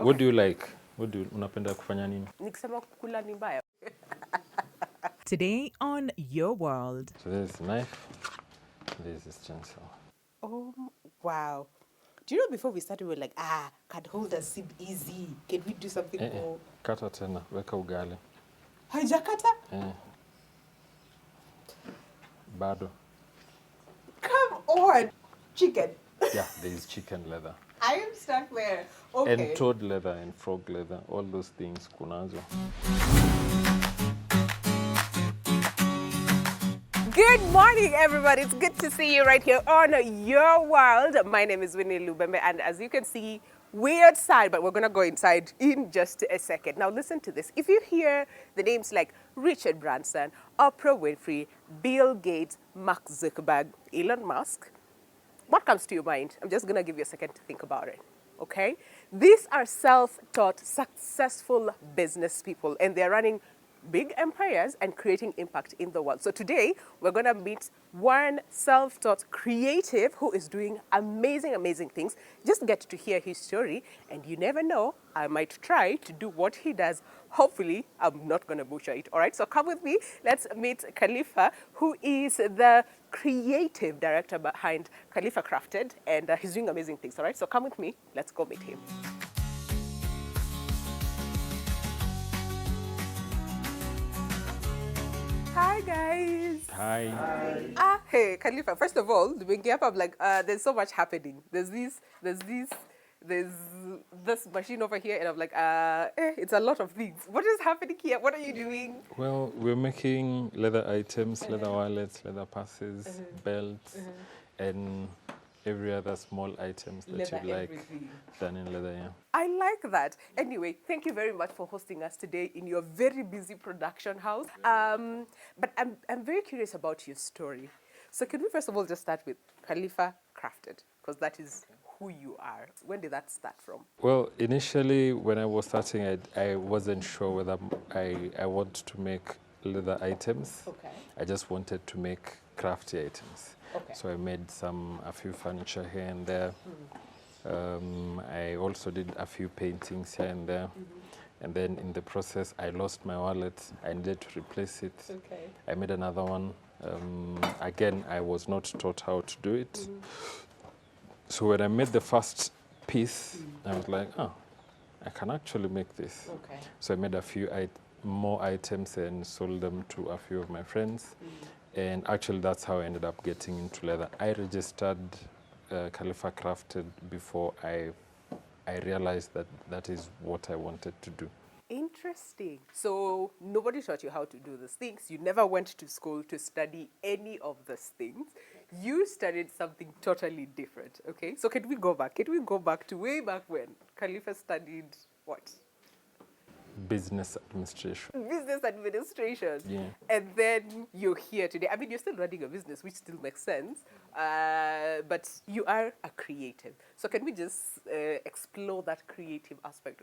What do you like? Unapenda kufanya nini? Nikisema kukula ni mbaya. Today on Your World. So this is knife. This is chainsaw. Oh, wow. Do you know before we started, we were like, card holders seem easy. Can we do something more? Kata tena, weka ugali. Haijakata? Bado. Come on. Chicken. Yeah, there is chicken leather. I am stuck there. Okay. And toad leather and frog leather. All those things kunazo. Good morning, everybody. It's good to see you right here on Your World. My name is Winnie Lubembe, and as you can see, we're outside, but we're going to go inside in just a second. Now, listen to this. If you hear the names like Richard Branson, Oprah Winfrey, Bill Gates, Mark Zuckerberg, Elon Musk, what comes to your mind? I'm just going to give you a second to think about it, okay? These are self-taught, successful business people, and they're running big empires and creating impact in the world. So today, we're going to meet one self-taught creative who is doing amazing, amazing things. Just get to hear his story, and you never know, I might try to do what he does. Hopefully, I'm not going to butcher it. All right, so come with me. Let's meet Khalifa, who is the creative director behind Khalifa Crafted, and he's doing amazing things. All right, so come with me. Let's go meet him. Hi guys. Hi. Hey Khalifa. First of all, when you up, like, there's so much happening. There's this machine over here, and I'm like, it's a lot of things. What is happening here? What are you doing? Well, we're making leather items, leather wallets, leather purses, belts, and every other small items that Leather you like everything. done in leather, yeah. I like that. Anyway, thank you very much for hosting us today in your very busy production house. But I'm very curious about your story. So can we first of all just start with Khalifa Crafted? Because that is who you are. When did that start from? Well, initially, when I was starting, I wasn't sure whether I want to make leather items. Okay. I just wanted to make crafty items. Okay. So I made a few furniture here and there. I also did a few paintings here and there. And then in the process, I lost my wallet. I needed to replace it. Okay. I made another one. Again, I was not taught how to do it. So when I made the first piece, I was like, I can actually make this. Okay. So I made a few more items and sold them to a few of my friends. And actually, that's how I ended up getting into leather. I registered Khalifa Crafted before I realized that is what I wanted to do. Interesting. So nobody taught you how to do these things. You never went to school to study any of these things. You studied something totally different. Okay. So can we go back? Can we go back to way back when Khalifa studied what? Business administration. Business administration. Yeah. And then you're here today. I mean, you're still running a business, which still makes sense. But you are a creative. So can we just explore that creative aspect,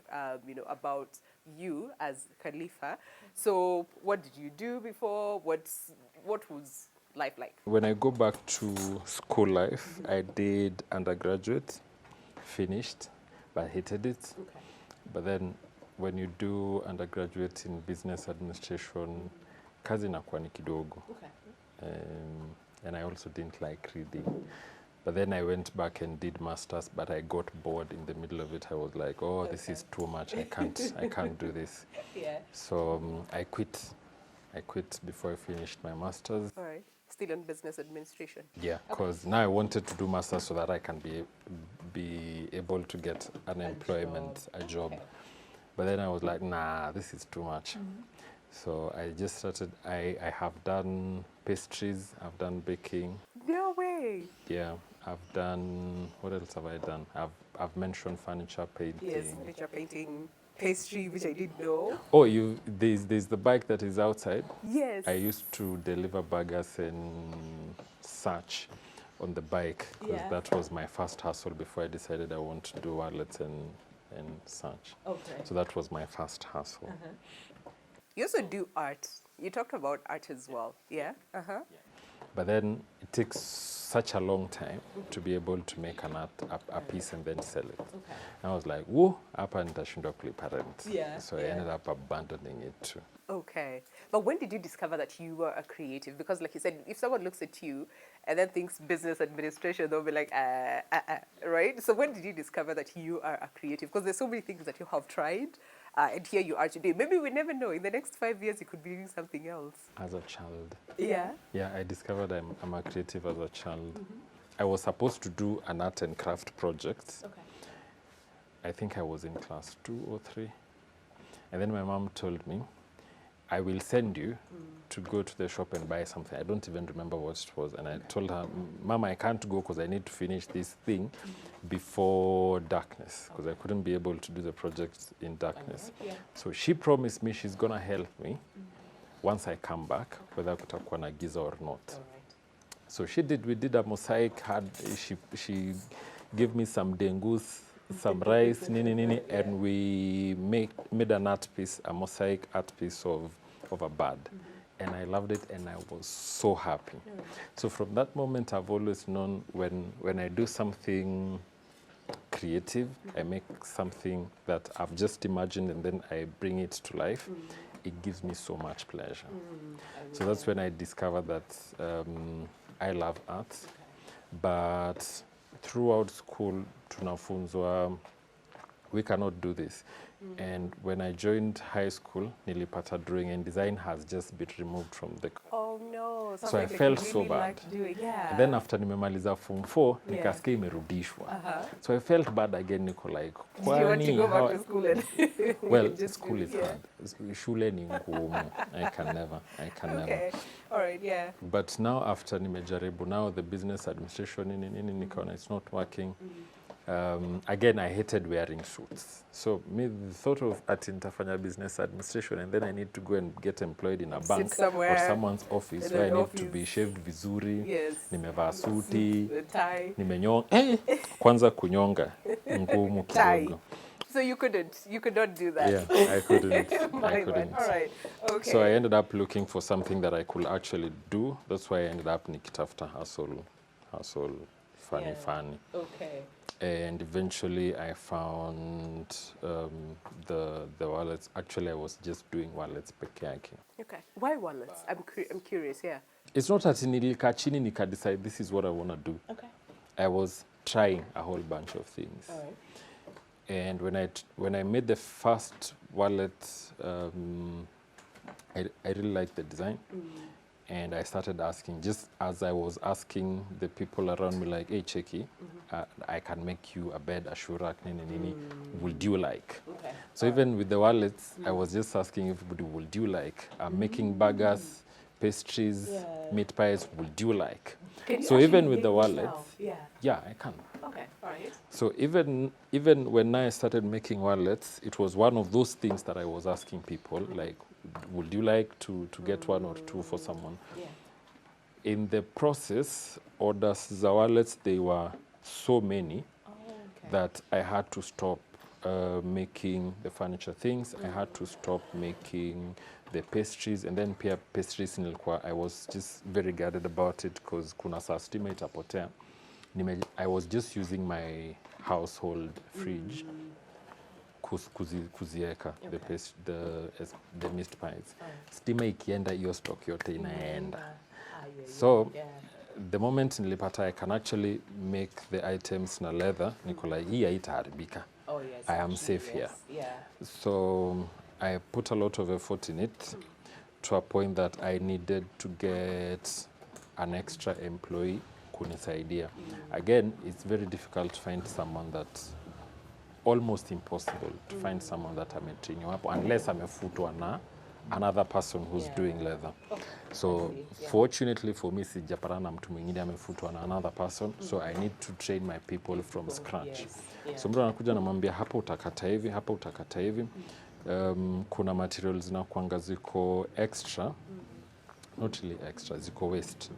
about you as Khalifa? So what did you do before? What was life like? When I go back to school life, I did undergraduate, finished, but hated it. Okay. But then when you do undergraduate in business administration, kazi inakuwa ni kidogo. Okay. And I also didn't like reading. But then I went back and did masters, but I got bored in the middle of it. I was like, this is too much. I can't do this. Yeah. So I quit. I quit before I finished my masters. All right. Still in business administration. Yeah, because now I wanted to do masters so that I can be able to get unemployment, a job. Okay. But then I was like, nah, this is too much. So I just started, I have done pastries, I've done baking. No way. Yeah, I've done, what else have I done? I've mentioned furniture painting. Yes, furniture painting, pastry, which I didn't know. Oh, there's the bike that is outside. Yes. I used to deliver burgers and such on the bike because that was my first hustle before I decided I want to do wallets and such. Okay. So that was my first hustle. You also do art. You talked about art as well, yeah? Yeah. But then it takes such a long time to be able to make a piece and then sell it. Okay. And I was like, whoa, hapa nitashindwa kulipa rent. Yeah, So I ended up abandoning it too. Okay. But when did you discover that you were a creative? Because like you said, if someone looks at you and then thinks business administration, they'll be like, right? So when did you discover that you are a creative? Because there's so many things that you have tried, and here you are today. Maybe we never know. In the next 5 years, you could be doing something else. As a child. Yeah. Yeah, I discovered I'm a creative as a child. I was supposed to do an art and craft project. Okay. I think I was in class 2 or 3. And then my mom told me, I will send you to go to the shop and buy something. I don't even remember what it was. And I told her, Mama, I can't go because I need to finish this thing before darkness, because I couldn't be able to do the project in darkness. Yeah. So she promised me she's going to help me once I come back, whether kutakuwa na giza or not. All right. So she did. We did a mosaic. She gave me some dengus, some rice, nini, and we made an art piece, a mosaic art piece of a bird. And I loved it, and I was so happy. So from that moment, I've always known when I do something creative, I make something that I've just imagined, and then I bring it to life. It gives me so much pleasure. So that's when I discovered that I love art. But throughout school, tunafunzwa, we cannot do this. And when I joined high school, nilipata drawing, and design has just been removed from the... Oh no. So I felt so bad. Yeah. And then after nimemaliza form 4, Yeah. nikasikia imerudishwa. So I felt bad again, niko like, Did you want to go back to school? well, Just school do- is yeah. hard. Shule ni ngumu. I can never. Okay. All right. Yeah. But now after nimejaribu, now the business administration, nikaona it's not working. Again, I hated wearing suits. So me, the thought of ati nitafanya business administration and then I need to go and get employed in a bank somewhere or someone's office in where an I need to office. be shaved vizuri, Yes. nimevaa suti, The tie. nimenyonga. Kwanza kunyonga, ngumu Tie. kidogo. So you could not do that. Yeah, I couldn't. My I man. couldn't. All right. Okay. So I ended up looking for something that I could actually do. That's why I ended up nikitafuta hustle, funny. Yeah. Okay. And eventually I found the wallets. Actually, I was just doing wallets peke yake. Okay. Why wallets? I'm curious. Yeah. It's not that nilikaa chini nika decide this is what I want to do. Okay. I was trying a whole bunch of things. All right. And when I made the first wallet, I really liked the design. And I started asking, just as I was asking the people around me, like, hey, Cheki, I can make you a bed, a shurak, nini, would you like? Okay. So even with the wallets, I was just asking everybody, would you like? I'm making burgers, pastries, Yeah. meat pies, would you like? Can you So actually even with the make wallets, yourself? Yeah. yeah, I can. Okay. All right. So even when I started making wallets, it was one of those things that I was asking people, like, would you like to get one or two for someone? Yeah. In the process, orders za wallets, they were so many Oh, okay. that I had to stop making the furniture things. I had to stop making the pastries, and then pia pastries nilikuwa, I was just very guarded about it because kuna saa stima itapotea. I was just using my household fridge kuzieka the missed pies. Stima ikienda, hiyo stock yote inaenda. So the moment nilipata I can actually make the items na leather, niko like, hii haitaharibika. Oh yes. I am safe here. Yeah. So I put a lot of effort in it to a point that I needed to get an extra employee kunisaidia. Again, it's very difficult to find someone that, almost impossible to find someone that ametrain you up unless amefutwa na another person who's doing leather. So fortunately for me, sijapatana na mtu mwingine amefutwa na another person, so I need to train my people from scratch. So mtu anakuja namwambia hapa utakata hivi, hapa utakata hivi. Kuna materials zinakuanga ziko extra, not really extra, ziko waste.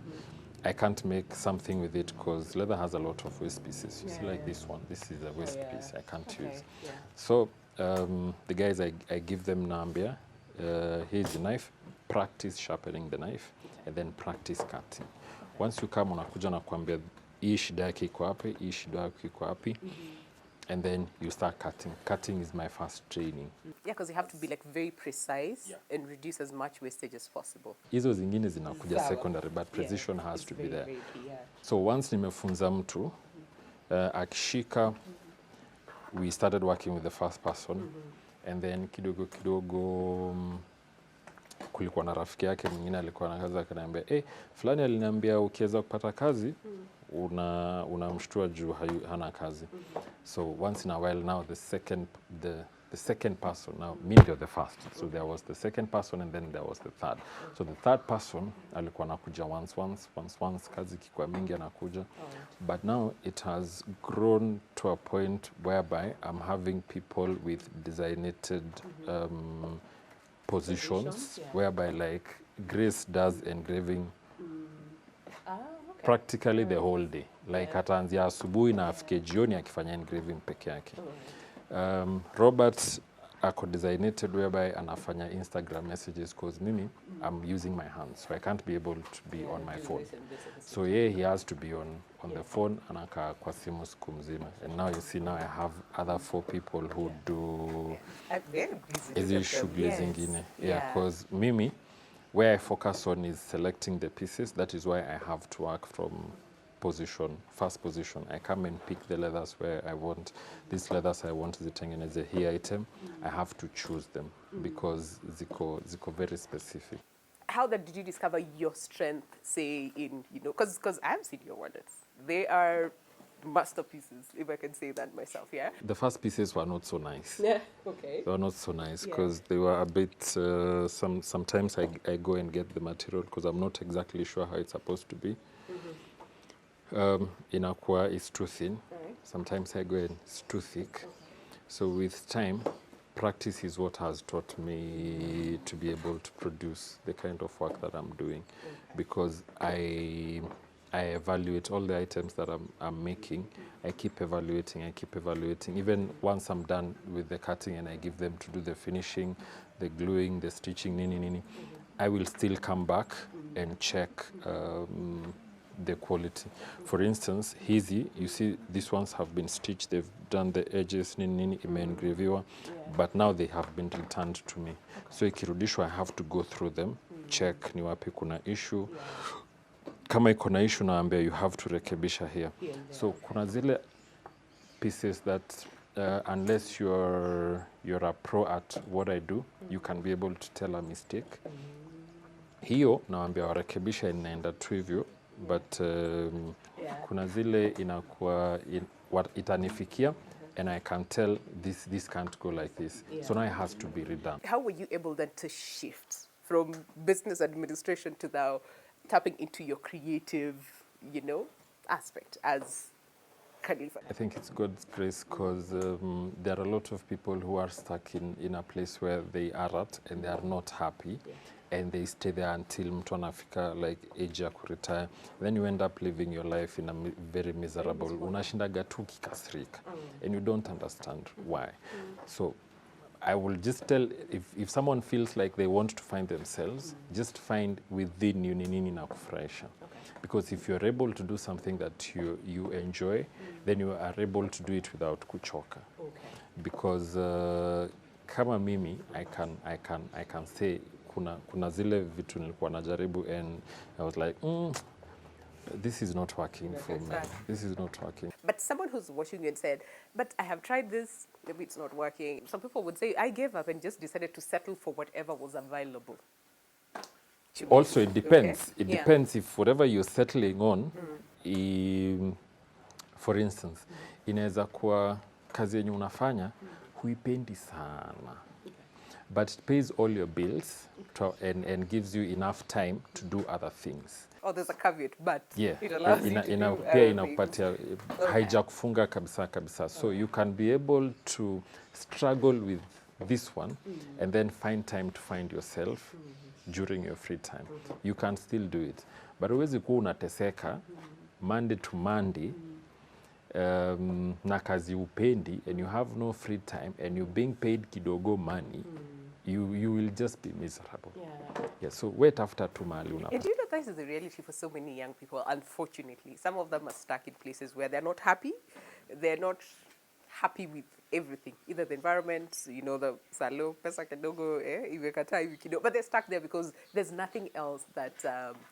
I can't make something with it because leather has a lot of waste pieces. You see, like this one, this is a waste piece I can't use. Yeah. So the guys, I give them Nambia, here's the knife, practice sharpening the knife, and then practice cutting. Once you come unakuja na kuambia hii shida yake iko wapi, hii shida yake iko wapi. And then you start cutting. Cutting is my first training. Yeah, because you have to be like very precise and reduce as much wastage as possible. Hizo zingine zinakuja secondary, but precision has to be there. Very key, yeah. So once nimefunza mtu, akishika, we started working with the first person. And then kidogo kulikuwa na rafiki yake mwingine alikuwa na kazi akaniambia, fulani aliniambia ukiweza kupata kazi, unamshtua juu hana kazi. So once in a while now the second person, now me you're the first. So there was the second person and then there was the third. So the third person alikuwa anakuja once kazi kikuwa mingi anakuja. But now it has grown to a point whereby I'm having people with designated positions whereby like Grace does engraving practically the whole day. Like ataanzia asubuhi na afike jioni akifanya engraving peke yake. Robert ako designated whereby anafanya Instagram messages because mimi I'm using my hands, so I can't be able to be on my phone. So he has to be on the phone, anakaa kwa simu siku mzima. And now you see, now I have other 4 people who do hizi shughuli zingine. Yeah, because mimi, where I focus on is selecting the pieces. That is why I have to work from first position. I come and pick the leathers where I want. These leathers I want zitengeneze hii item. I have to choose them because ziko very specific. How did you discover your strength, say, in, because I've seen your wonders. They are masterpieces, if I can say that myself, yeah? The first pieces were not so nice. Yeah, okay. They were not so nice because they were a bit, sometimes I go and get the material because I'm not exactly sure how it's supposed to be. Inakuwa is too thin. Right. Sometimes I go and it's too thick. Okay. So with time, practice is what has taught me to be able to produce the kind of work that I'm doing, because I evaluate all the items that I'm making. I keep evaluating. Even once I'm done with the cutting and I give them to do the finishing, the gluing, the stitching, nini, I will still come back and check the quality. For instance, hizi, you see these ones have been stitched, they've done the edges, nini, imeengravwa, but now they have been returned to me. So ikirudishwa, I have to go through them, check ni wapi kuna issue. Kama iko na issue naambia you have to rekebisha here. So kuna zile pieces that unless you're a pro at what I do, you can be able to tell a mistake. Hiyo naambia warekebisha inaenda tu hivyo. But kuna zile inakuwa itanifikia and I can tell this can't go like this. So now it has to be redone. How were you able then to shift from business administration to now tapping into your creative, aspect as Khalifa? I think it's God's grace because there are a lot of people who are stuck in a place where they are at and they are not happy. And they stay there until mtu anafika like age ya kuretire. Then you end up living your life in a very miserable. Unashindaga tu kikasirika. And you don't understand why. So I will just tell, if someone feels like they want to find themselves, just find within you nini na kufurahisha. Because if you're able to do something that you enjoy, then you are able to do it without kuchoka. Because kama mimi, I can say, kuna zile vitu nilikuwa najaribu and I was like, this is not working for me. This is not working. But someone who's watching you and said, but I have tried this, maybe it's not working. Some people would say, I gave up and just decided to settle for whatever was available. Also, it depends. It depends if whatever you're settling on, for instance, inaweza kuwa kazi yenye unafanya, huipendi sana. But it pays all your bills and gives you enough time to do other things. Oh, there's a caveat, but it allows you to do pia inakupatia haijakufunga kabisa. So you can be able to struggle with this one and then find time to find yourself during your free time. You can still do it. But huwezi kuwa unateseka Monday to Monday na kazi upendi and you have no free time and you're being paid kidogo money you will just be miserable. Yeah. Yeah, so wait after tu mahali And unapata. you know, this is the reality for so many young people, unfortunately. Some of them are stuck in places where they're not happy. They're not happy with everything, either the environment, you know, the salo, pesa kidogo, imekataa hivi kidogo, but they're stuck there because there's nothing else that,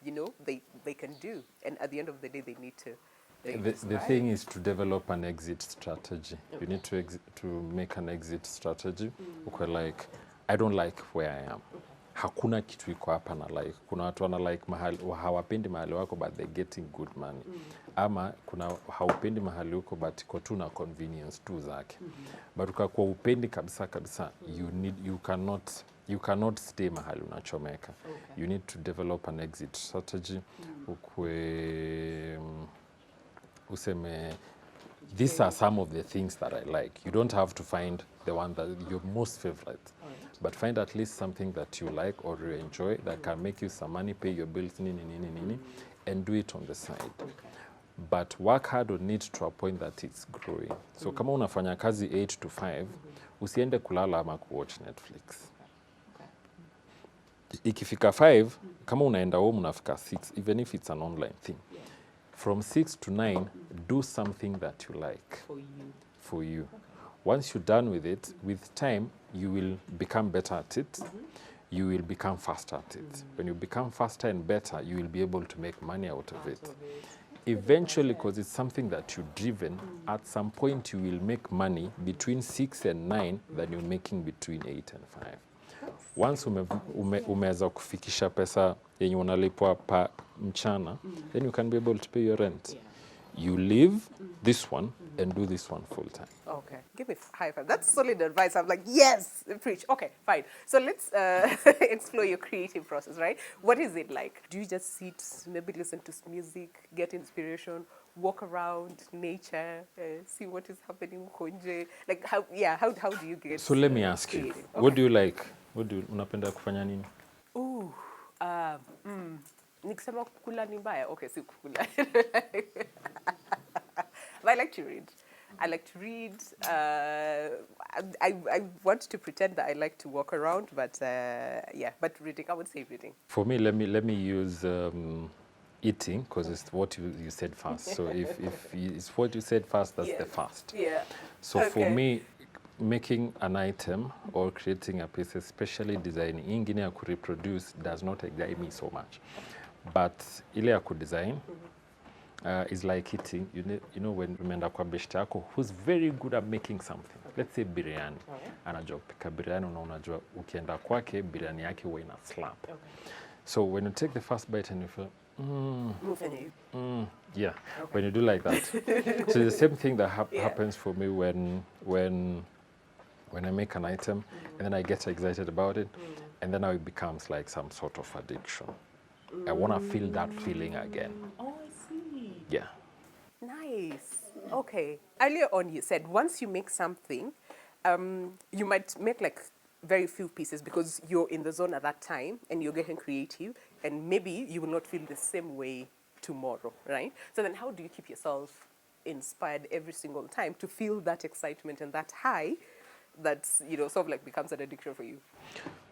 you know, they can do. And at the end of the day, they need to. The thing is to develop an exit strategy. Okay. You need to make an exit strategy. Okay, like, I don't like where I am. Okay. Hakuna kitu iko hapa na like. Kuna watu wana like mahali, hawapendi mahali wako but they're getting good money. Ama kuna haupendi mahali wako but iko tu na convenience tu zake. But ukakuwa upendi kabisa, you cannot stay mahali unachomeka. Okay. You need to develop an exit strategy. Ukwe useme, these are some of the things that I like. You don't have to find the one that your most favorite, but find at least something that you like or you enjoy that can make you some money, pay your bills, and do it on the side. Okay. But work hard on it to a point that it's growing. So kama unafanya kazi 8 to 5, usiende kulala ama kuwatch Netflix. Ikifika 5, kama unaenda home unafika 6, even if it's an online thing. From 6 to 9, do something that you like. For you. Okay. Once you're done with it, with time, you will become better at it. You will become faster at it. When you become faster and better, you will be able to make money out of it. Eventually, because it's something that you're driven, at some point you will make money between 6 and 9 than you're making between 8 and 5. Once umeweza kufikisha pesa yenye unalipwa pa mchana, then you can be able to pay your rent. Yeah. You leave this one and do this one full time. Okay, give me high five. That's solid advice. I'm like, yes, preach. Okay, fine. So let's explore your creative process, right? What is it like? Do you just sit, maybe listen to music, get inspiration, walk around nature, see what is happening? Like how do you get? So let me ask you, okay. What do you like? Unapenda kufanya nini? Nikisema kukula ni mbaya. Okay, si kukula. But I like to read. I want to pretend that I like to walk around, but but reading, I would say reading. For me, let me use eating, because it's what you said first. So if it's what you said first, that's the first. Yeah. So for me, making an item or creating a piece, especially designing, ingine ya reproduce does not excite me so much. But ile ya design is like eating. You know when umeenda kwa beshte yako who's very good at making something. Let's say biryani. Anajua kupika biryani na unajua ukienda kwake biryani yake huwa ina slap. So when you take the first bite and you feel yeah, okay. When you do like that. So the same thing that happens for me when I make an item and then I get excited about it and then now it becomes like some sort of addiction. I want to feel that feeling again. Oh, I see. Yeah. Nice. Okay. Earlier on you said once you make something, you might make like very few pieces because you're in the zone at that time and you're getting creative and maybe you will not feel the same way tomorrow, right? So then how do you keep yourself inspired every single time to feel that excitement and that high that's, you know, sort of like becomes an addiction for you?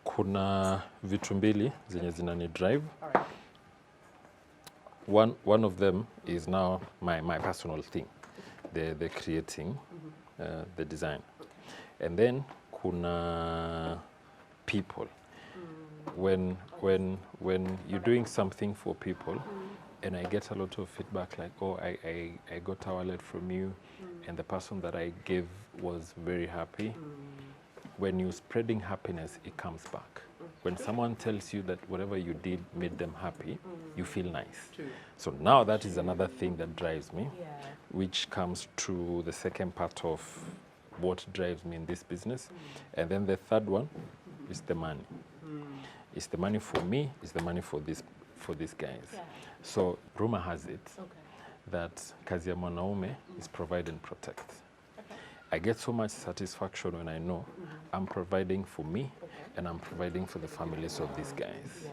Kuna vitu mbili zenye zinani drive. One of them is now my personal thing, the creating, the design. And then kuna people. When you're doing something for people, and I get a lot of feedback like, oh, I got a wallet from you, and the person that I gave was very happy. When you're spreading happiness, it comes back. When someone tells you that whatever you did made them happy, you feel nice. True. So now that is another thing that drives me, which comes to the second part of what drives me in this business. And then the third one is the money. It's the money for me, it's the money for these guys. Yeah. So rumor has it that kazi ya mwanaume is provide and protect. I get so much satisfaction when I know I'm providing for me and I'm providing for the families of these guys. Yeah.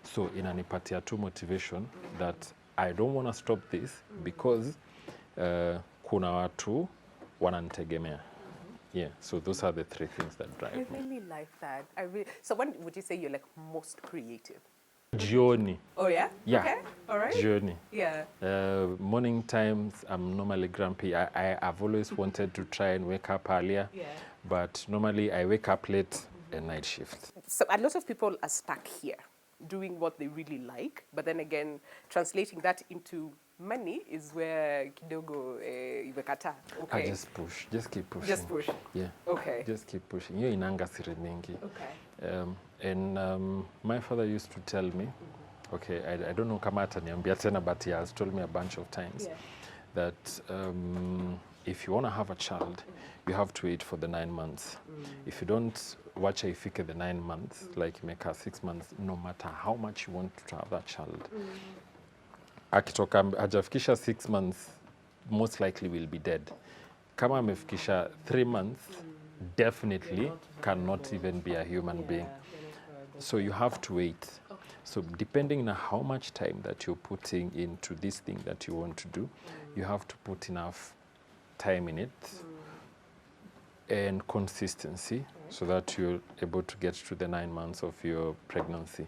So inanipatia tu motivation that I don't want to stop this because kuna watu wananitegemea. Yeah, so those are the three things that I drive me. really like that. So when would you say you're like most creative? Journey. Oh yeah? Yeah. Okay. All right. Journey. Yeah. Morning times, I'm normally grumpy. I've always wanted to try and wake up earlier, Yeah. but normally I wake up late and night shift. So a lot of people are stuck here doing what they really like, but then again, translating that into money is where kidogo imekata. I Okay. just push, just keep pushing. Just push. Yeah. Okay. Just keep pushing. Hiyo inanga siri mingi. Okay. My father used to tell me, okay, I don't know kama ataniambia tena, but he has told me a bunch of times Yeah. that if you want to have a child, you have to wait for the 9 months. If you don't watch ifike the 9 months, like make her 6 months, no matter how much you want to have that child, akitoka hajafikisha 6 months, most likely will be dead. Kama amefikisha 3 months, definitely cannot even be a human being. So you have to wait. So depending on how much time that you're putting into this thing that you want to do, you have to put enough time in it and consistency so that you're able to get to the 9 months of your pregnancy.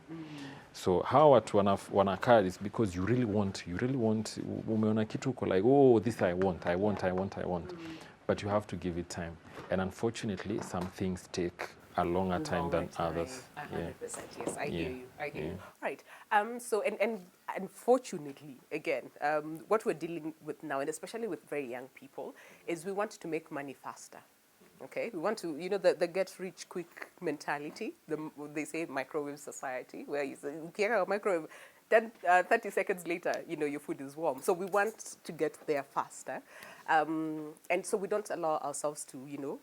So how watu wanakaa is because you really want, umeona kitu uko like, oh, this I want. But you have to give it time. And unfortunately, some things take a longer time than others. 100%, yes, I hear you. I hear Yeah. you. Right. So, and unfortunately, again, what we're dealing with now, and especially with very young people, is we want to make money faster. Okay, we want to, the get-rich-quick mentality. They say microwave society, where you say, okay, microwave, then 30 seconds later, your food is warm. So we want to get there faster. And so we don't allow ourselves to,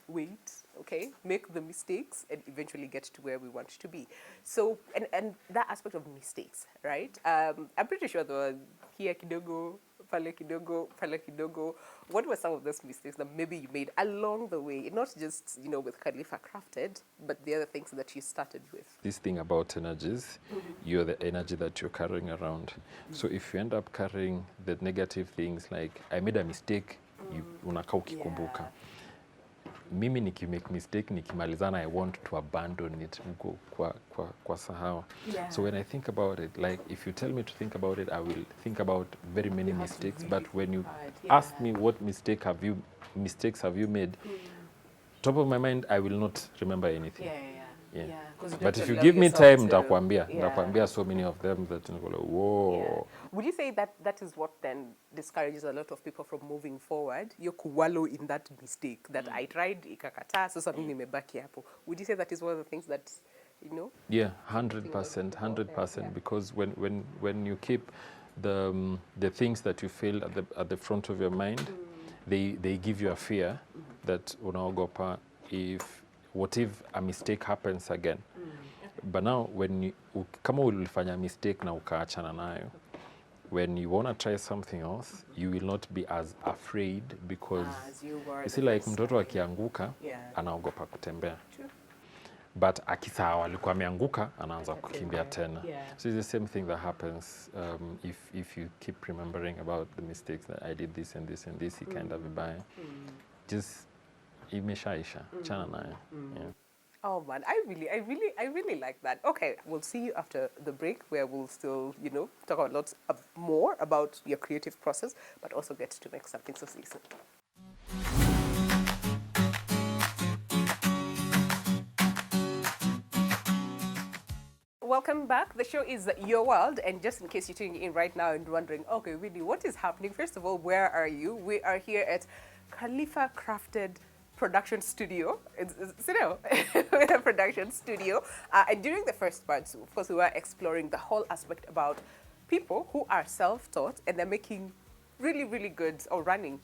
wait, okay, make the mistakes and eventually get to where we want to be. So, and that aspect of mistakes, right? I'm pretty sure there were here kidogo, pale kidogo. What were some of those mistakes that maybe you made along the way? Not just, with Khalifa Crafted, but the other things that you started with. This thing about energies, you're the energy that you're carrying around. So if you end up carrying the negative things like, I made a mistake, unakaa ukikumbuka. Mimi nikimake mistake, nikimalizana, I want to abandon it, go kwa sahau. Yeah. So when I think about it, like if you tell me to think about it, I will think about very many mistakes. But when you ask me what mistakes have you made, top of my mind, I will not remember anything. Yeah. But if you give me time, nitakwambia so many of them that you go, whoa. Yeah. Would you say that is what then discourages a lot of people from moving forward? You wallow in that mistake that I tried, ikakata, so something nimebaki hapo. Would you say that is one of the things that, Yeah, 100%, because when you keep the things that you feel at the front of your mind, they give you a fear that unaogopa what if a mistake happens again. But now kama ulifanya mistake na ukaachana nayo, when you want to try something else, you will not be as afraid because you see like mtoto akianguka anaogopa kutembea. True. But akisahau alikuwa ameanguka anaanza kukimbia tena. So it's the same thing that happens if you keep remembering about the mistakes that I did this and this and this, ikaenda vibaya. Just imeshaisha, chana nayo. Yeah. Oh man, I really like that. Okay, we'll see you after the break where we'll still, talk a lot more about your creative process, but also get to make something. So see you soon. Welcome back. The show is Your World, and just in case you're tuning in right now and wondering, okay, really, what is happening? First of all, where are you? We are here at Khalifa Crafted production studio. It's a production studio. And during the first part, of course, we were exploring the whole aspect about people who are self-taught and they're making really, really good or running,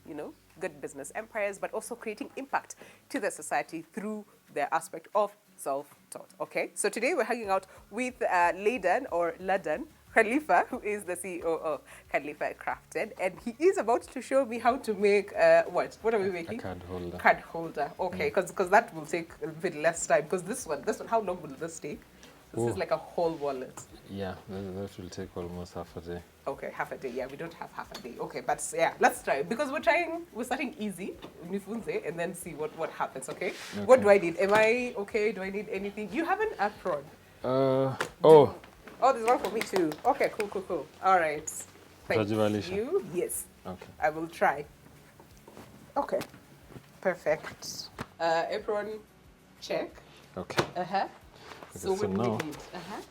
good business empires, but also creating impact to the society through their aspect of self-taught. Okay, so today we're hanging out with Ladan Khalifa, who is the CEO of Khalifa Crafted, and he is about to show me how to make what? What are we making? A card holder. Card holder. Okay, because that will take a bit less time. Because this one, how long will this take? This is like a whole wallet. Yeah, that will take almost half a day. Okay, half a day. Yeah, we don't have half a day. Okay, but yeah, let's try because we're starting easy, nifunze, and then see what happens. Okay? What do I need? Am I okay? Do I need anything? You have an apron. Oh, there's one for me too. Okay, cool. All right. Thank Utajivalisha? you. Yes. okay. I will try. Okay. Perfect. Apron, check. Okay. So what do now we need?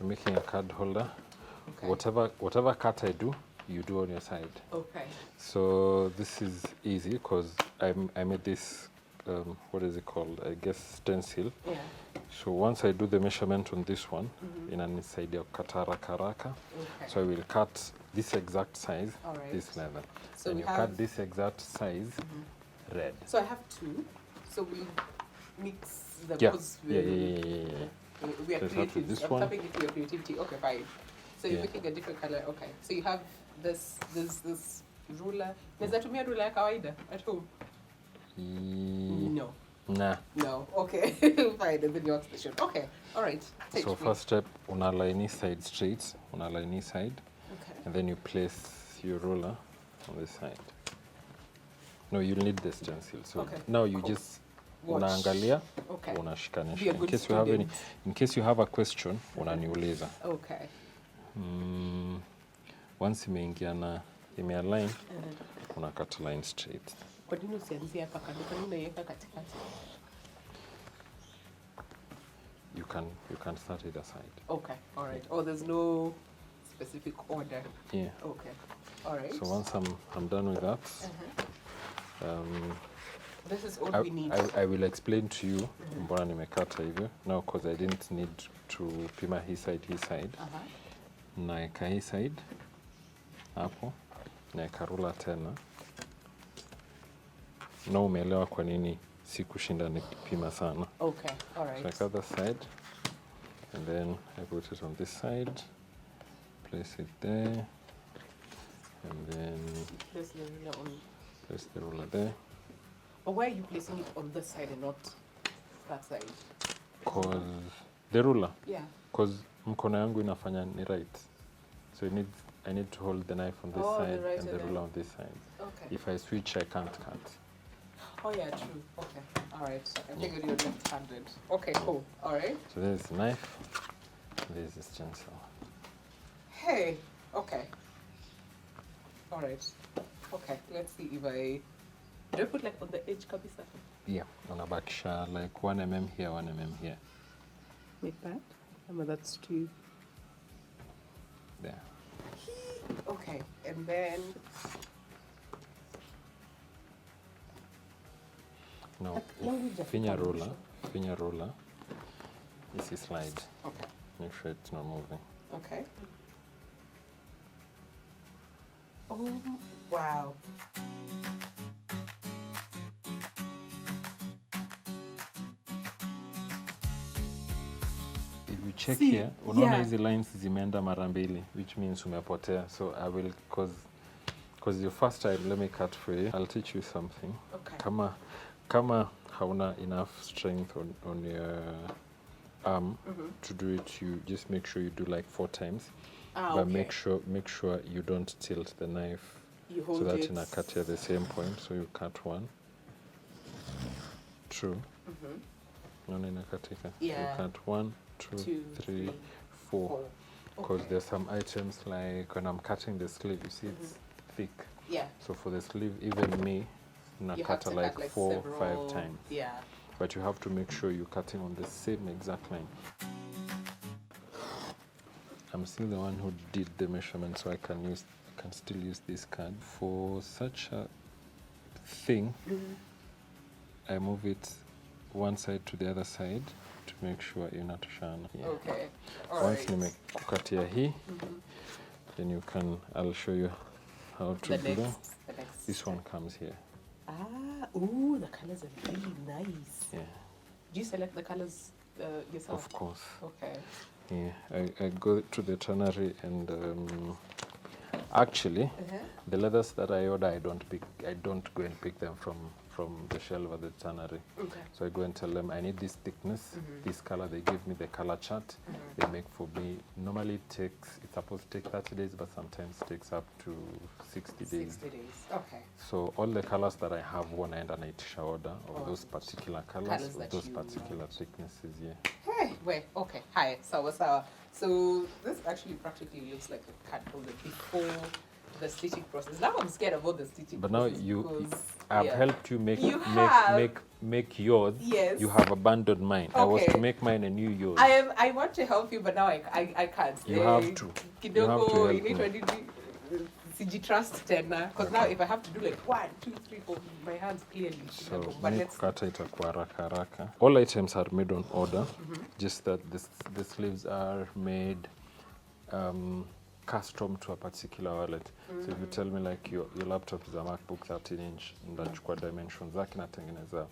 we're making a card holder. Okay. Whatever cut I do, you do on your side. Okay. So this is easy because I made this, what is it called? I guess stencil. Yeah. So once I do the measurement on this one, in an inside of katara karaka, Okay. so I will cut this exact size, All right. this leather. So then we you have- cut this exact size, red. So I have two. So we mix them. Yeah. 'cause Yeah. We are Let's start with creative. this I'm one. tapping into your creativity. Okay, fine. So you're Yeah. making a different color. Okay. So you have this ruler. Naweza tumia ruler ya kawaida at home? No. Nah. No. Okay. Fine. And then your station. Okay. All right. Teach So me. first step, unalign each side straight, unalign each side, Okay. and then you place your ruler on this side. No, you'll need the stencil. So Okay, now you cool. just Watch. unaangalia, Okay. unashikanisha. Be a good In case you have a question, unaniuliza. Okay. Once imeingia na imealign, unakata line straight. Kwa nini usianzie hapa kando? Kwa nini unaiweka katikati? You can start either side. Okay. All right. Oh, there's no specific order. Yeah. Okay. All right. So once I'm done with that, This is all we need. I will explain to you mbona nimekata hivyo. Now because I didn't need to pima hii side. Naeka hii side hapo, naeka rula tena. Na umeelewa kwa nini sikushinda nikipima sana. Okay. All right. So I cut the side, and then I put it on this side, place it there, and then Place the ruler on. place the ruler there. But why are you placing it on this side and not that side? Cause the ruler, Yeah. cause mkono yangu inafanya ni right, so I need to hold the knife on this Oh, the side right and and the ruler on this side. Okay. If I switch, I can't cut. Oh yeah, true. Okay. All right. I figured you're left-handed. Okay. Cool. All right. So there's the knife, there's the stencil. Hey. Okay. All right. Okay. Let's see if I. Do I put like on the edge, kabisa? Yeah, unabakisha like 1 mm here, 1 mm here. Like that? No, that's too. There. Okay. And then. Now, Language of finya information. ruler, this is slide. Okay. Make sure it's not moving. Okay. Oh, wow. If you check See, here, unaona yeah. hizi lines zimeenda mara mbili, which means umepotea. So I will, cause your first time, let me cut for you. I'll teach you something. Okay. Kama hauna enough strength on your arm to do it, you just make sure you do like 4 times. But Okay. make sure you don't tilt the knife You hold so that it. inakati at the same point. So you cut 1, 2. Unaona inakatika. Yeah. You cut 1, 2, 2, 3, 4. Because Okay. there's some items like when I'm cutting the sleeve, you see it's thick. Yeah. So for the sleeve, even me, You have nakata to like cut like 4, several, 5 times. Yeah. But you have to make sure you're cutting on the same exact line. I'm still the one who did the measurement, so I can still use this card. For such a thing, I move it one side to the other side to make sure you're not shana. Yeah. Okay. All Once right. nimekukatia hii, then I'll show you how to The do that. next. This one comes here. Ooh, the colors are really nice. Yeah, Do you select the colors yourself? of course. Okay. Yeah, I go to the tannery and actually the leathers that I order, I don't go and pick them from from the shelf at the tannery. Okay. So I go and tell them I need this thickness, this color. They give me the color chart. They make for me. Normally it's supposed to take 30 days, but sometimes takes up to 60 days. 60 days. Okay. So all the colors that I have one and an itisha order of those particular colors of that those you particular thicknesses, yeah. Hey, wait, okay. Hi, sawa. So this actually practically looks like a cut holder before the stitching process. Now I'm scared about the stitching But process. now I've helped you make yours. Yes. You have abandoned mine. I was to Okay. make mine and you yours. I want to help you, but now I can't. You have to. You have to help me. Trust tena. Because now if I have to do like 1, 2, 3, 4, my hands clearly. So But mi let's kukata itakuwa haraka. All items are made on order, just that the sleeves are made custom to a particular wallet. So if you tell me like your laptop is a MacBook 13-inch, ndachukua dimensions zake natengeneza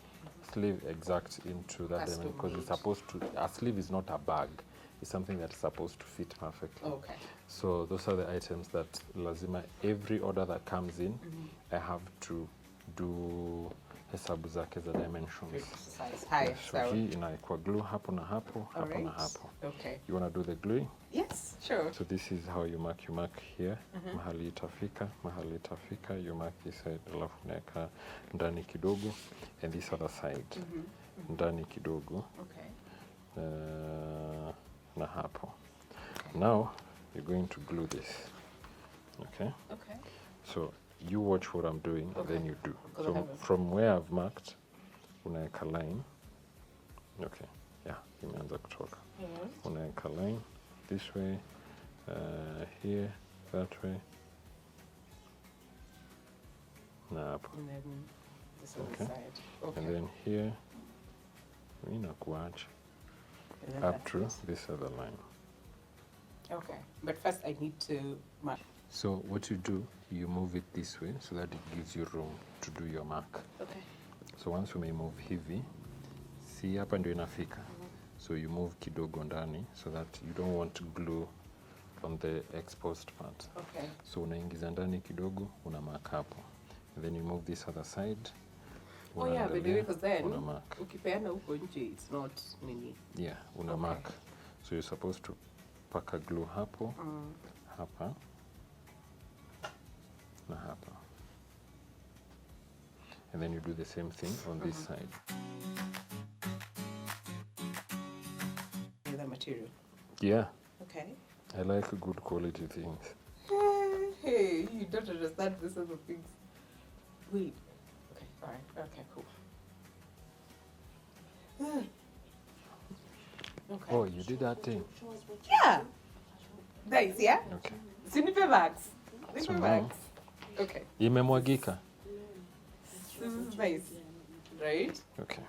sleeve exact into that Custom dimension, because it's supposed to, a sleeve is not a bag. It's something that's supposed to fit perfectly. Okay. So those are the items that lazima, every order that comes in, I have to do hesabu zake za dimensions. Hi, Yeah, so hii inaekwa glue hapo na hapo, hapo na hapo. Okay. You want to do the gluing? Yes, sure. So this is how you mark here. Mahali itafika, you mark this side, alafu unaweka ndani kidogo, and this other side, ndani kidogo. Okay. Na hapo. Now you're going to glue this. Okay? Okay. So you watch what I'm doing, and then you do. Because So from where I've marked, unaweka line. Okay. Yeah, imeanza kutoka. Unaweka line this way, here, that way. Na hapo. And then this Okay. other side. Okay. And then here, inakuacha And then up that's to this. this other line. Okay. But first I need to mark. So what you do, you move it this way so that it gives you room to do your mark. Okay. So once you may move hivi, see hapa ndio inafika. So you move kidogo ndani so that you don't want to glue on the exposed part. Okay. So unaingiza ndani kidogo, una mark hapo. And then you move this other side. Oh yeah, but because then una mark. ukipeana huko nje it's not nini. Yeah, una Okay. mark. So you're supposed to paka glue hapo, hapa, na hapa. And then you do the same thing on this side. The material. Yeah, Okay. I like good quality things. Hey, you don't understand this sort of things. Wait. Okay, alright. Okay, cool. Okay. Oh, you did that thing? Yeah. Nice, yeah? Okay. Sinipe max. So Sinipe now- max. Okay. Imemwagika? This is nice. Right? Okay.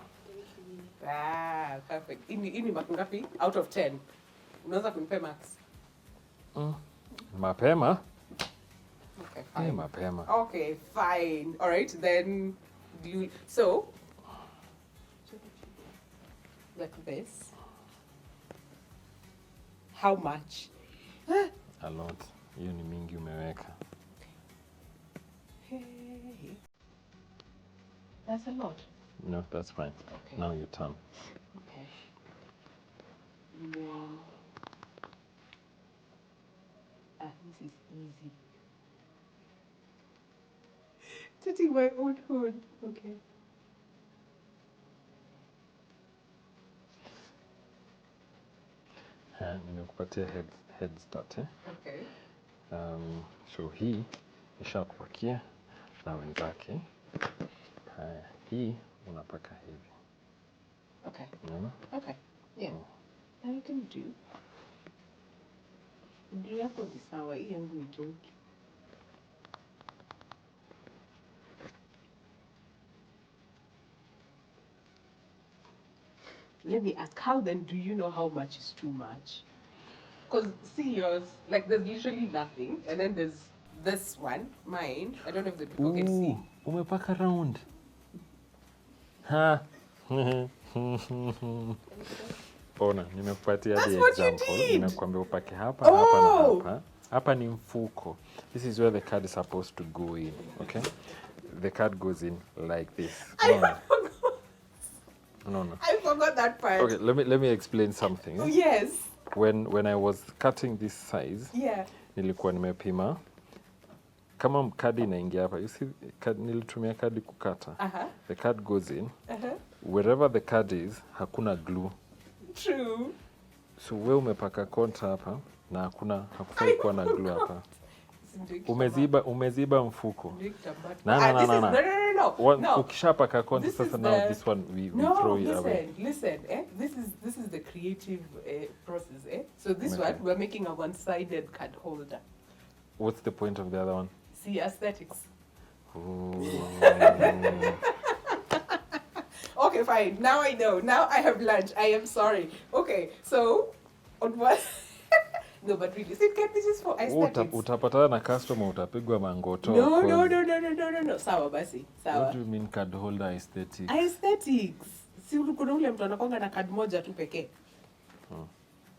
Ah, perfect. Ini mark ngapi? Out of 10. Unaweza kunipe max. Mapema? Okay, Hey, fine. mapema. Okay, fine. All right, then glue. So, like this. How much? A lot. Hiyo ni mingi umeweka. Hey. That's a lot. No, that's fine. Okay. Now your turn. Okay. And then, this is easy. Touching my own hood. Okay. Nimekupatia head start, eh? Okay. So hii ishakupakia na wenzake. Haya, hii unapaka hivi. Okay. Unaona? Okay. Yeah. Now you can do. Do yako ni sawa, hii yangu itoki. Let me ask, how then do you know how much is too much? Because see yours, like there's literally nothing, and then there's this one, mine. I don't know if the people can see. Umepaka round. Ha. Ona, nimekupatia That's the what you example. did. Nimekuambia upake hapa, hapa na Oh. hapa. Hapa ni mfuko. This is where the card is supposed to go in, okay? the card goes in like this. No. I forgot that part. Okay, let me explain something. Oh, yes. When I was cutting this size, Yeah. nilikuwa nimepima kama kadi inaingia hapa. You see, nilitumia kadi kukata. The card goes in. Wherever the card is, hakuna glue. True. So wewe umepaka konta hapa na hakufai kuwa na glue hapa. Umeziba mfuko. No. Ukishapaka konta sasa now this one we throw it away. Listen, this is the creative process, So this one we're making a one-sided card holder. What's the point of the other one? See, aesthetics. Okay, fine. Now I know. Now I have lunch. I am sorry. Okay, so on what? No, but really, this is for aesthetics. Utapatana na customer utapigwa mangoto. No. Sawa basi. Sawa. What do you mean card holder aesthetics? Aesthetics. Si kuna ule mtu anakonga na card moja tu pekee.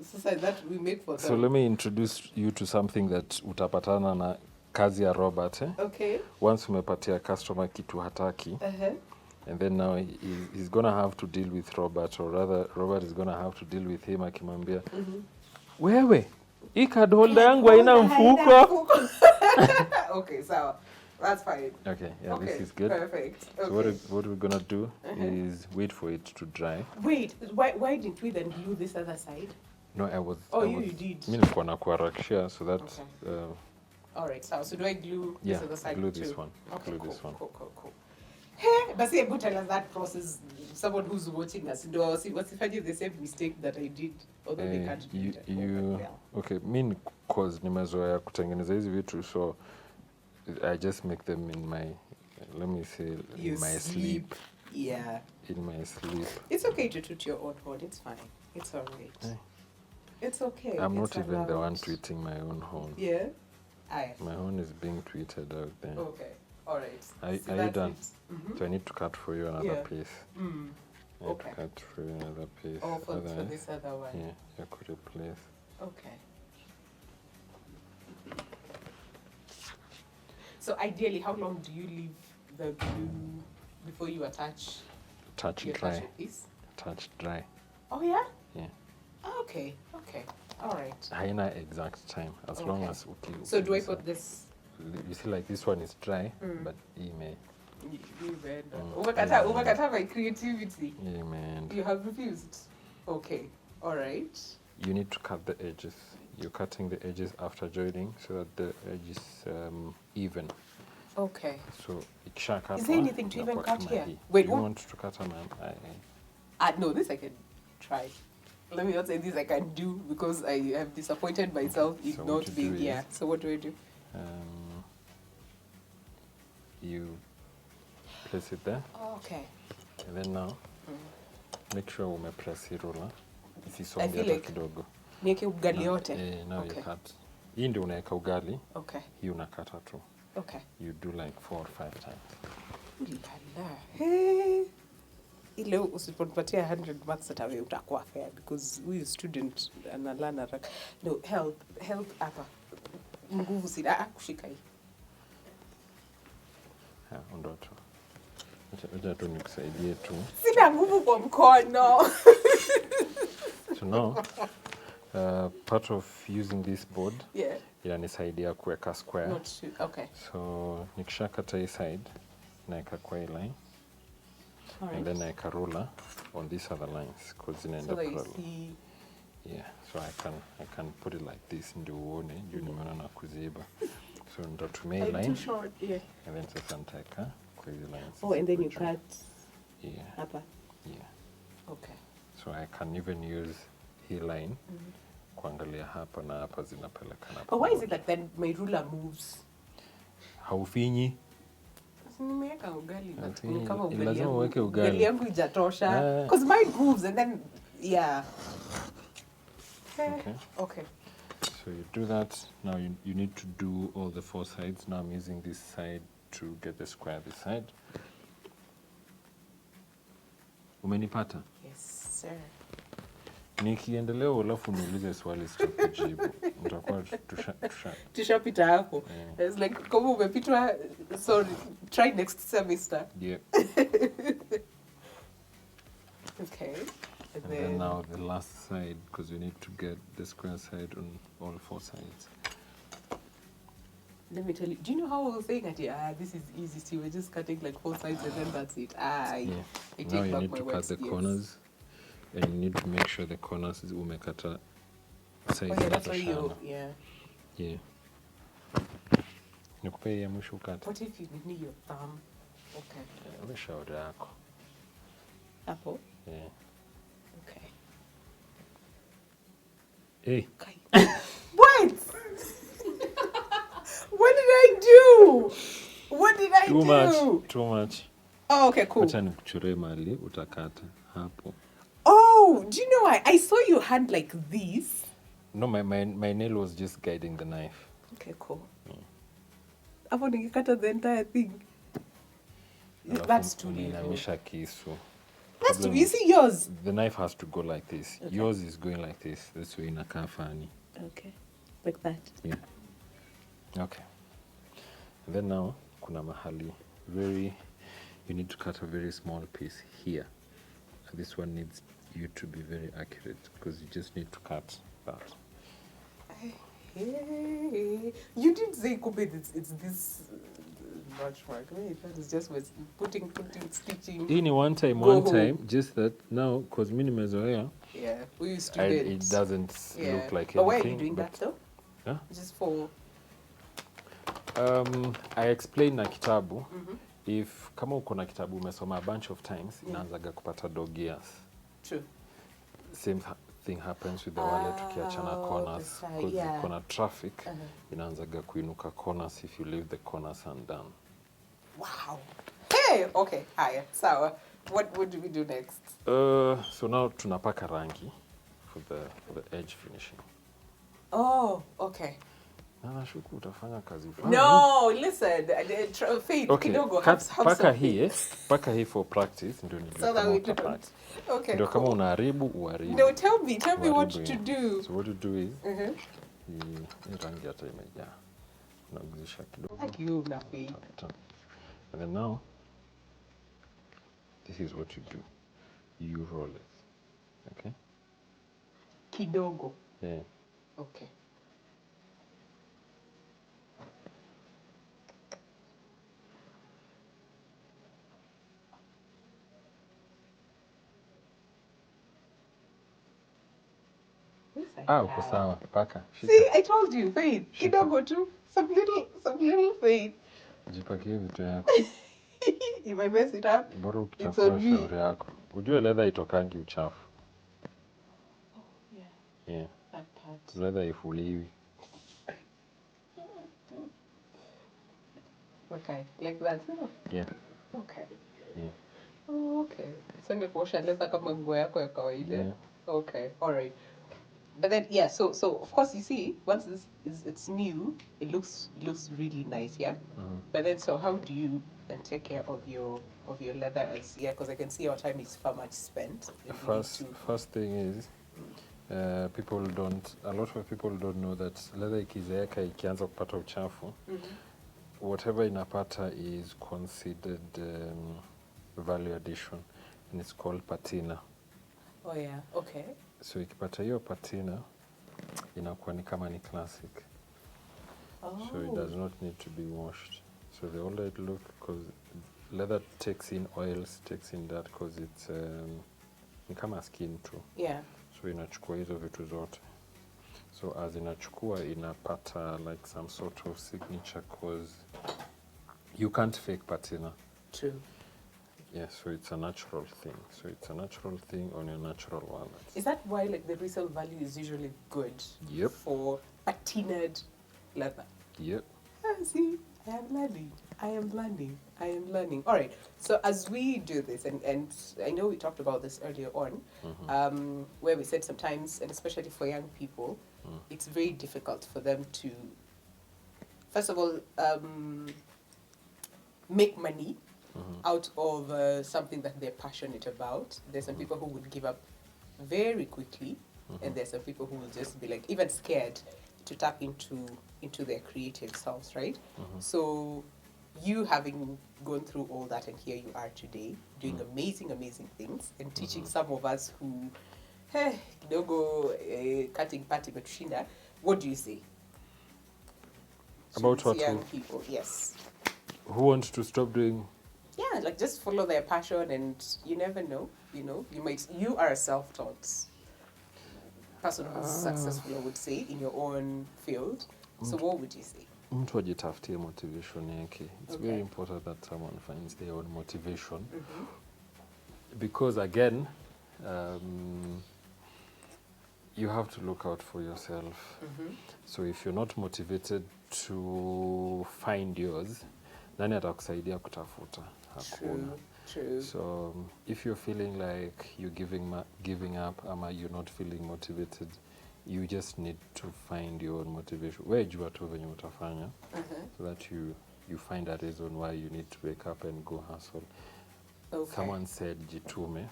Sasa that we make for them. So let me introduce you to something that utapatana na kazi ya Robert. Okay. Once umepatia customer kitu hataki. And then now he's going to have to deal with Robert, or rather Robert is going to have to deal with him akimwambia. Wewe, hii card holder yangu haina mfuko. Okay, so that's fine. Okay, yeah, this is good. Perfect. Okay. So what we're going to do is wait for it to dry. Wait, why didn't we then glue this other side? No, I was... you did. Mimi nilikuwa nakuharakishia so that... Okay. All right, so do I glue this other side glue too? this one. Okay, glue cool, this one. Cool. Hey, but see, tell us that process. Someone who's watching us, what's if I did the same mistake that I did, although they can't do it. Okay, me cause nimezoea kutengeneza hizi vitu, so I just make them in my, let me say, in my sleep. Yeah. In my sleep. It's okay to toot your own horn. It's fine. It's all right. Hey. It's okay. I'm not even the one tweeting my own horn. Yeah? My horn is being tweeted out there. Okay. All right. Are you done? So I need to cut for you another piece. I need to cut for you another piece. Oh, for this other one. Yeah, you could replace. Okay. So ideally, how long do you leave the glue before you attach? Touch dry. Touch dry. Oh yeah? Yeah. Okay. All right. Haina exact time, as long as... Okay, so do I put this... You see, like this one is dry, but email. Overkata my creativity. Yeah, man. You have refused. Okay. All right. You need to cut the edges. You're cutting the edges after joining so that the edge is even. Okay. So, is there anything to even cut here? Wait, you want to cut a man? No, this I can try. Let me not say this I can do because I have disappointed myself in so not being here. So what do I do? You place it there. Oh, okay. And then now, make sure umepress hii ruler. Isisonge hata kidogo. Niweke ugali yote. Now you cut. Hii ndio unaweka ugali. Okay. Hii unakata tu. Okay. You do like 4 or 5 times. Ulala. Hey. Ile usiponipatia 100 marks hata wewe utakuwa fair because we student analana haraka. No, help hapa. Nguvu sina kushika hii. Ondoa tu. Acha tu nikusaidie tu. Sina nguvu kwa mkono. So now, part of using this board, inanisaidia kuweka square. Okay. So nikishakata hii side, naeka kwa hii line. And then naeka ruler on these other lines because zinaenda parallel. Yeah, so I can put it like this ndio uone juu nimeona na kuziba. So nitatumia hii line. Too short, yeah. And then sasa nitaweka kwa hizi lines. Oh, and then you cut. Yeah. Hapa. Yeah. Okay. So I can even use hii line kuangalia hapa na hapa zinapelekana. But why is it that then my ruler moves? Haufinyi. Nimeweka ugali Haufinyi. kama ugali. Lazima uweke ugali. Ugali yangu ijatosha. Because mine moves and then, yeah. Okay. So you do that. Now you need to do all the 4 sides. Now I'm using this side to get the square this side. Umenipata? Yes, sir. Nikiendelea alafu niulize swali sitakujibu. Utakuwa tushapita hapo. Yeah. It's like kama umepitwa, sorry, try next semester. Yeah. Okay. And then now the last side, because you need to get the square side on all 4 sides. Let me tell you, do you know how I was saying that, this is easy, so we're just cutting like 4 sides and then that's it. I take Now you back need my to cut words, the yes. corners, and you need to make sure the corners is umekata size. Oh yeah, that's why you, yeah. Yeah. Nikupe ya mwisho ukate. What if you need your thumb? Okay. Shauri yako. Apple? Yeah. Okay. Hey. What? What did I do? What did I do? Too much. Oh, okay, cool. Acha nikuchore mali utakata hapo. Oh, do you know why? I saw your hand like this. No, my nail was just guiding the knife. Okay, cool. Hapo ningekata the entire thing. That's too little. Kisu. That's too, you see yours? The knife has to go like this. Okay. Yours is going like this. That's why inakaa funny. Okay. Like that. Yeah. Okay. And then now, kuna mahali. You need to cut a very small piece here. And this one needs you to be very accurate because you just need to cut that. Hey, you didn't say Kobe, it's this much work. That is just with putting, stitching. In one time, just that now, because minimezoea. Yeah, we used to do it. It doesn't look like anything. But why are you doing that though? Huh? Just for... I explained na kitabu. If kama uko na kitabu umesoma a bunch of times, inaanzaga kupata dog ears. True. Same thing happens with the wallet ukiachana corners. Because kuna traffic, inaanzaga kuinuka corners if you leave the corners undone. Wow. Hey, okay. Haya, sawa. What do we do next? So now tunapaka rangi for the edge finishing. Oh, okay. Nashuku utafanya kazi. No, listen. Faith, okay. Kidogo, paka hii for practice ndio nijue so that we do utapata. Okay. Ndio kama unaharibu uharibu. No, tell me what to do. So what you do is hii rangi hata imejaa. Unaguzisha kidogo. Like you, Nafi. And then now this is what you do. You roll it. Okay? Kidogo. Yeah. Okay. Uko sawa. Paka. See, I told you, Faith. Kidogo tu. Some little Faith. Jipakie vitu yako. If I mess it up, Bora it's on me. shauri yako. Ujue leather itokangi uchafu. Oh, yeah. Yeah. That part. Leather ifuliwi. Okay, like that. Yeah. Okay. Yeah. Oh, okay. So nikuosha leather kama nguo yako ya kawaida. Yeah. Okay, all right. But then, yeah, so of course, you see, once it's new, it looks really nice, yeah? But then, so how do you then take care of your leather? Because I can see our time is far much spent. First thing is, a lot of people don't know that leather ikizeeka ikianza kupata uchafu, whatever inapata is considered value addition, and it's called patina. Oh yeah, okay. So ikipata hiyo patina, inakuwa ni kama ni classic. Oh. So it does not need to be washed. So the older it looks, because leather takes in oils, takes in that, because it's ni kama skin too. Yeah. So inachukua hizo vitu zote. So as inachukua, inapata like some sort of signature, because you can't fake patina. True. Yeah, so it's a natural thing. So it's a natural thing on your natural wallet. Is that why like the resale value is usually good? Yep. For patinaed leather? Yep. See, I am learning. All right. So as we do this, and I know we talked about this earlier on, where we said sometimes, and especially for young people, it's very difficult for them to, first of all, make money out of something that they're passionate about. There's some people who would give up very quickly and there's some people who will just be like even scared to tap into their creative selves, right? So you having gone through all that, and here you are today doing amazing things and teaching some of us who kidogo cutting party metushinda. What do you say to About these what? young people? Yes. Who wants to stop doing? Yeah, like just follow their passion, and you never know. You are a self-taught person who's successful, I would say, in your own field. So what would you say? Mtu ajitafutie motivation yake. It's Okay. very important that someone finds their own motivation. Because again, you have to look out for yourself. So if you're not motivated to find yours, nani atakusaidia kutafuta? Hakuna. True. So if you're feeling like you're giving up, ama you're not feeling motivated, you just need to find your own motivation. Wewe jua tu venye utafanya, so that you find a reason why you need to wake up and go hustle. Okay. Someone said jitume,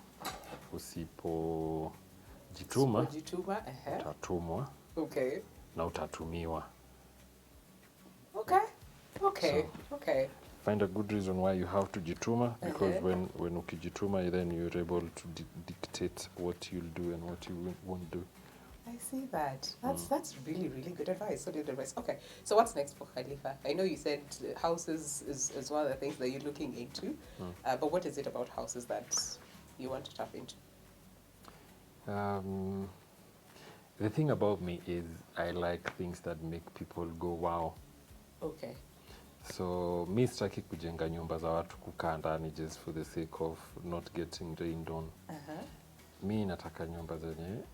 usipo jituma, utatumwa, Okay. na utatumiwa. Okay. Find a good reason why you have to jituma, because when ukijituma, then you're able to dictate what you'll do and what you won't do. I see that. That's really, really good advice. So good advice. Okay. So what's next for Khalifa? I know you said houses is one of the things that you're looking into, but what is it about houses that you want to tap into? The thing about me is I like things that make people go wow. Okay. So mi sitaki kujenga nyumba za watu kukaa ndani just for the sake of not getting rained on. Mi nataka nyumba zenye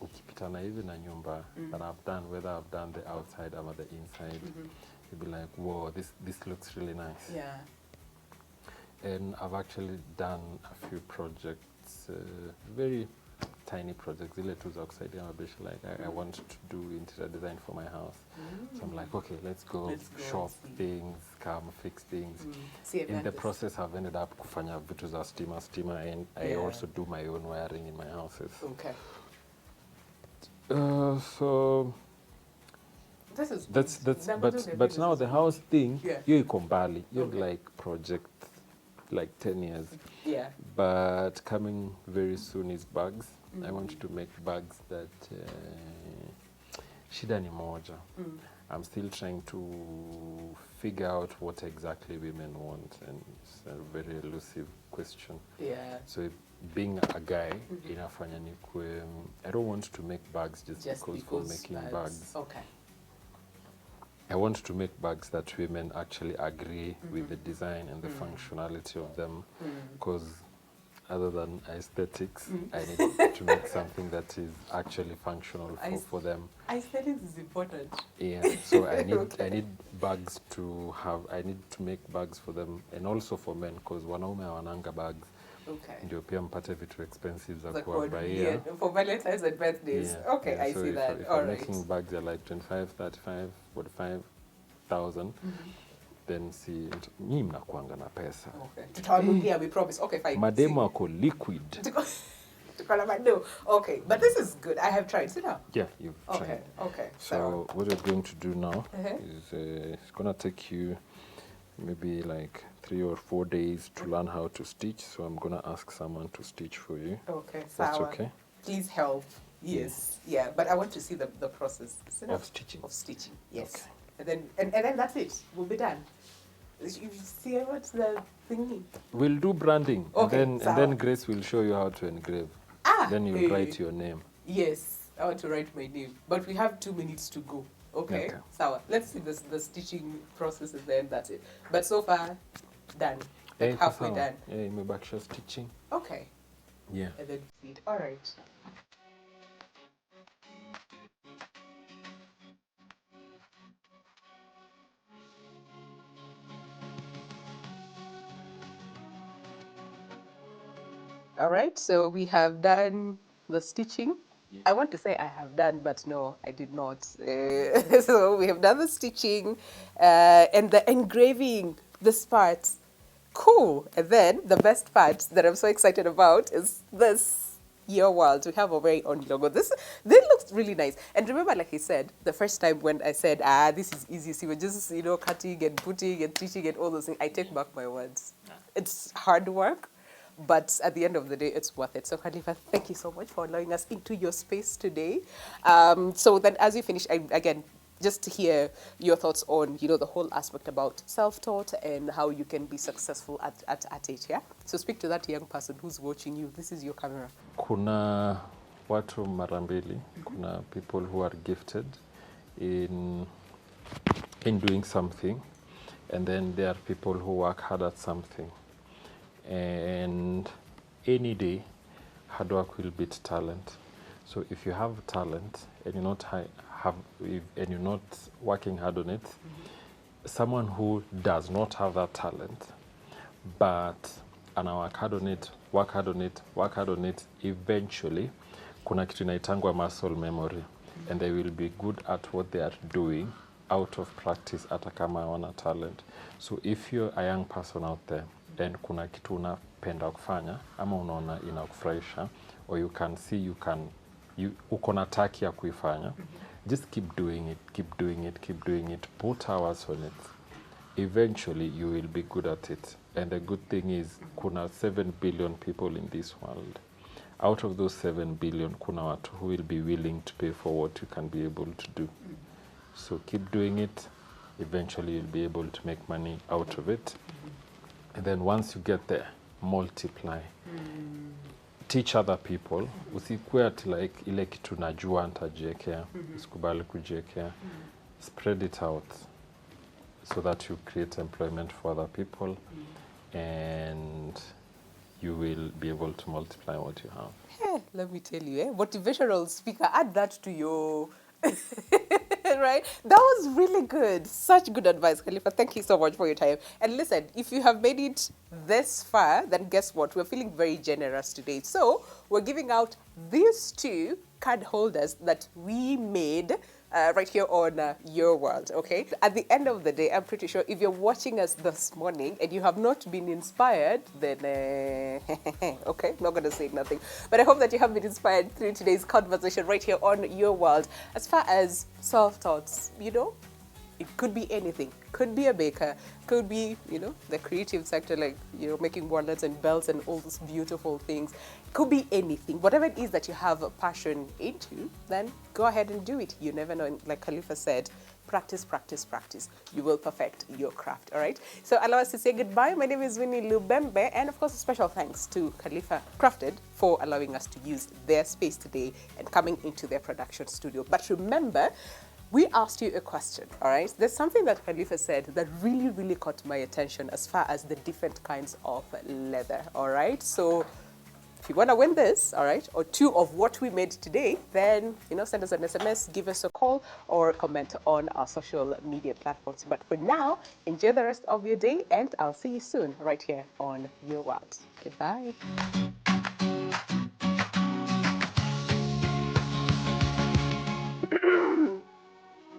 ukipita na hivi na nyumba that I've done, whether I've done the outside or the inside, you'll be like, whoa, this looks really nice. Yeah. And I've actually done a few projects, very tiny projects, ile tu za kusaidia mabishi, like I want to do interior design for my house. So I'm like, okay, let's go shop things, come fix things. In the process, I've ended up kufanya vitu za stima, and I also do my own wiring in my houses. Okay. So but now the house thing, you iko mbali, you like project like 10 years. Yeah. But coming very soon is bags. I want to make bags that shida ni moja. I'm still trying to figure out what exactly women want, and it's a very elusive question. Yeah. So being a guy, inafanya nikwe, I don't want to make bags just because for making bags. Okay. I want to make bags that women actually agree with the design and the functionality of them, because other than aesthetics, I need to make something that is actually functional for them. Aesthetics is important. Yeah, so I need bags to have, I need to make bags for them, and also for men, because wanaume hawananga bags. Okay. Ndio pia mpate vitu expensive za kuwabaia. For Valentine's and birthdays. Yeah. Okay, Yeah, I so see that. If All I'm right. making bags are like 25, 35, 45,000, then see, mimi mnakuanga na pesa. Okay. Tutawanunulia, we promise. Okay, fine. Mademo ako liquid. Okay, but this is good. I have tried. Sit down. Yeah, you've tried. Okay. So what we're going to do now is it's gonna take you maybe like 3 or 4 days to learn how to stitch. So I'm gonna ask someone to stitch for you. Okay, That's sawa. okay. Please help. Yes. Yeah, but I want to see the process. Of stitching. Of stitching. Yes. Okay. And then that's it. We'll be done. You see what's the thingy? We'll do branding, Okay, and then Grace will show you how to engrave. Then you write your name. Yes, I want to write my name. But we have 2 minutes to go. Okay. Sawa. Let's see the stitching process, and then that's it. But so far, done. Like halfway done. Yeah, imebakisha stitching. Okay. Yeah. And then feed. All right. All right, so we have done the stitching. Yeah. I want to say I have done, but no, I did not. So we have done the stitching and the engraving, this part. Cool. And then the best part that I'm so excited about is this. Your World. We have our very own logo. This looks really nice. And remember, like I said, the first time when I said, this is easy, see, we're just, cutting and putting and teaching and all those things, I take back my words. It's hard work, but at the end of the day, it's worth it. So Khalifa, thank you so much for allowing us into your space today. So then as you finish, again, just to hear your thoughts on, the whole aspect about self-taught and how you can be successful at it, yeah? So speak to that young person who's watching you. This is your camera. Kuna watu mara mbili, kuna people who are gifted in doing something, and then there are people who work hard at something. And any day, hard work will beat talent. So if you have talent and you're not you're not working hard on it, someone who does not have that talent, but ana work hard on it, eventually, kuna kitu inaitangwa muscle memory, and they will be good at what they are doing out of practice hata kama hawana talent. So if you're a young person out there and kuna kitu unapenda kufanya ama unaona inakufurahisha, or you can see uko na taki ya kuifanya, just keep doing it, put hours on it. Eventually you will be good at it. And the good thing is kuna 7 billion people in this world. Out of those 7 billion, kuna watu who will be willing to pay for what you can be able to do. So keep doing it. Eventually you'll be able to make money out of it. And then once you get there, multiply. Teach other people. Usikuwe ati like ile kitu najua nitajiekea. Usikubali kujiekea. Spread it out so that you create employment for other people, and you will be able to multiply what you have. Hey, let me tell you, motivational speaker, add that to your... Right? That was really good. Such good advice, Khalifa. Thank you so much for your time. And listen, if you have made it this far, then guess what? We're feeling very generous today. So we're giving out these 2 card holders that we made right here on Your World, okay? At the end of the day, I'm pretty sure if you're watching us this morning and you have not been inspired, then, okay, not going to say nothing. But I hope that you have been inspired through today's conversation right here on Your World. As far as self-thoughts, it could be anything. Could be a baker, could be, the creative sector, like, making wallets and belts and all those beautiful things. Could be anything. Whatever it is that you have a passion into, then go ahead and do it. You never know. And like Khalifa said, practice, practice, practice. You will perfect your craft, all right? So allow us to say goodbye. My name is Winnie Lubembe. And of course, a special thanks to Khalifa Crafted for allowing us to use their space today and coming into their production studio. But remember, we asked you a question, all right? There's something that Khalifa said that really, really caught my attention as far as the different kinds of leather, all right? So if you want to win this, all right, or 2 of what we made today, then, send us an SMS, give us a call, or comment on our social media platforms. But for now, enjoy the rest of your day, and I'll see you soon right here on Your World. Goodbye.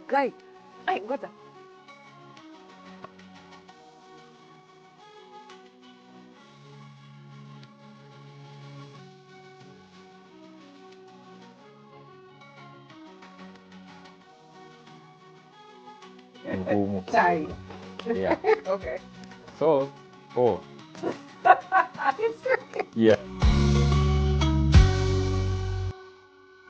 Guy, I got that. Ngumu. Sorry. Yeah. Okay. So, yeah.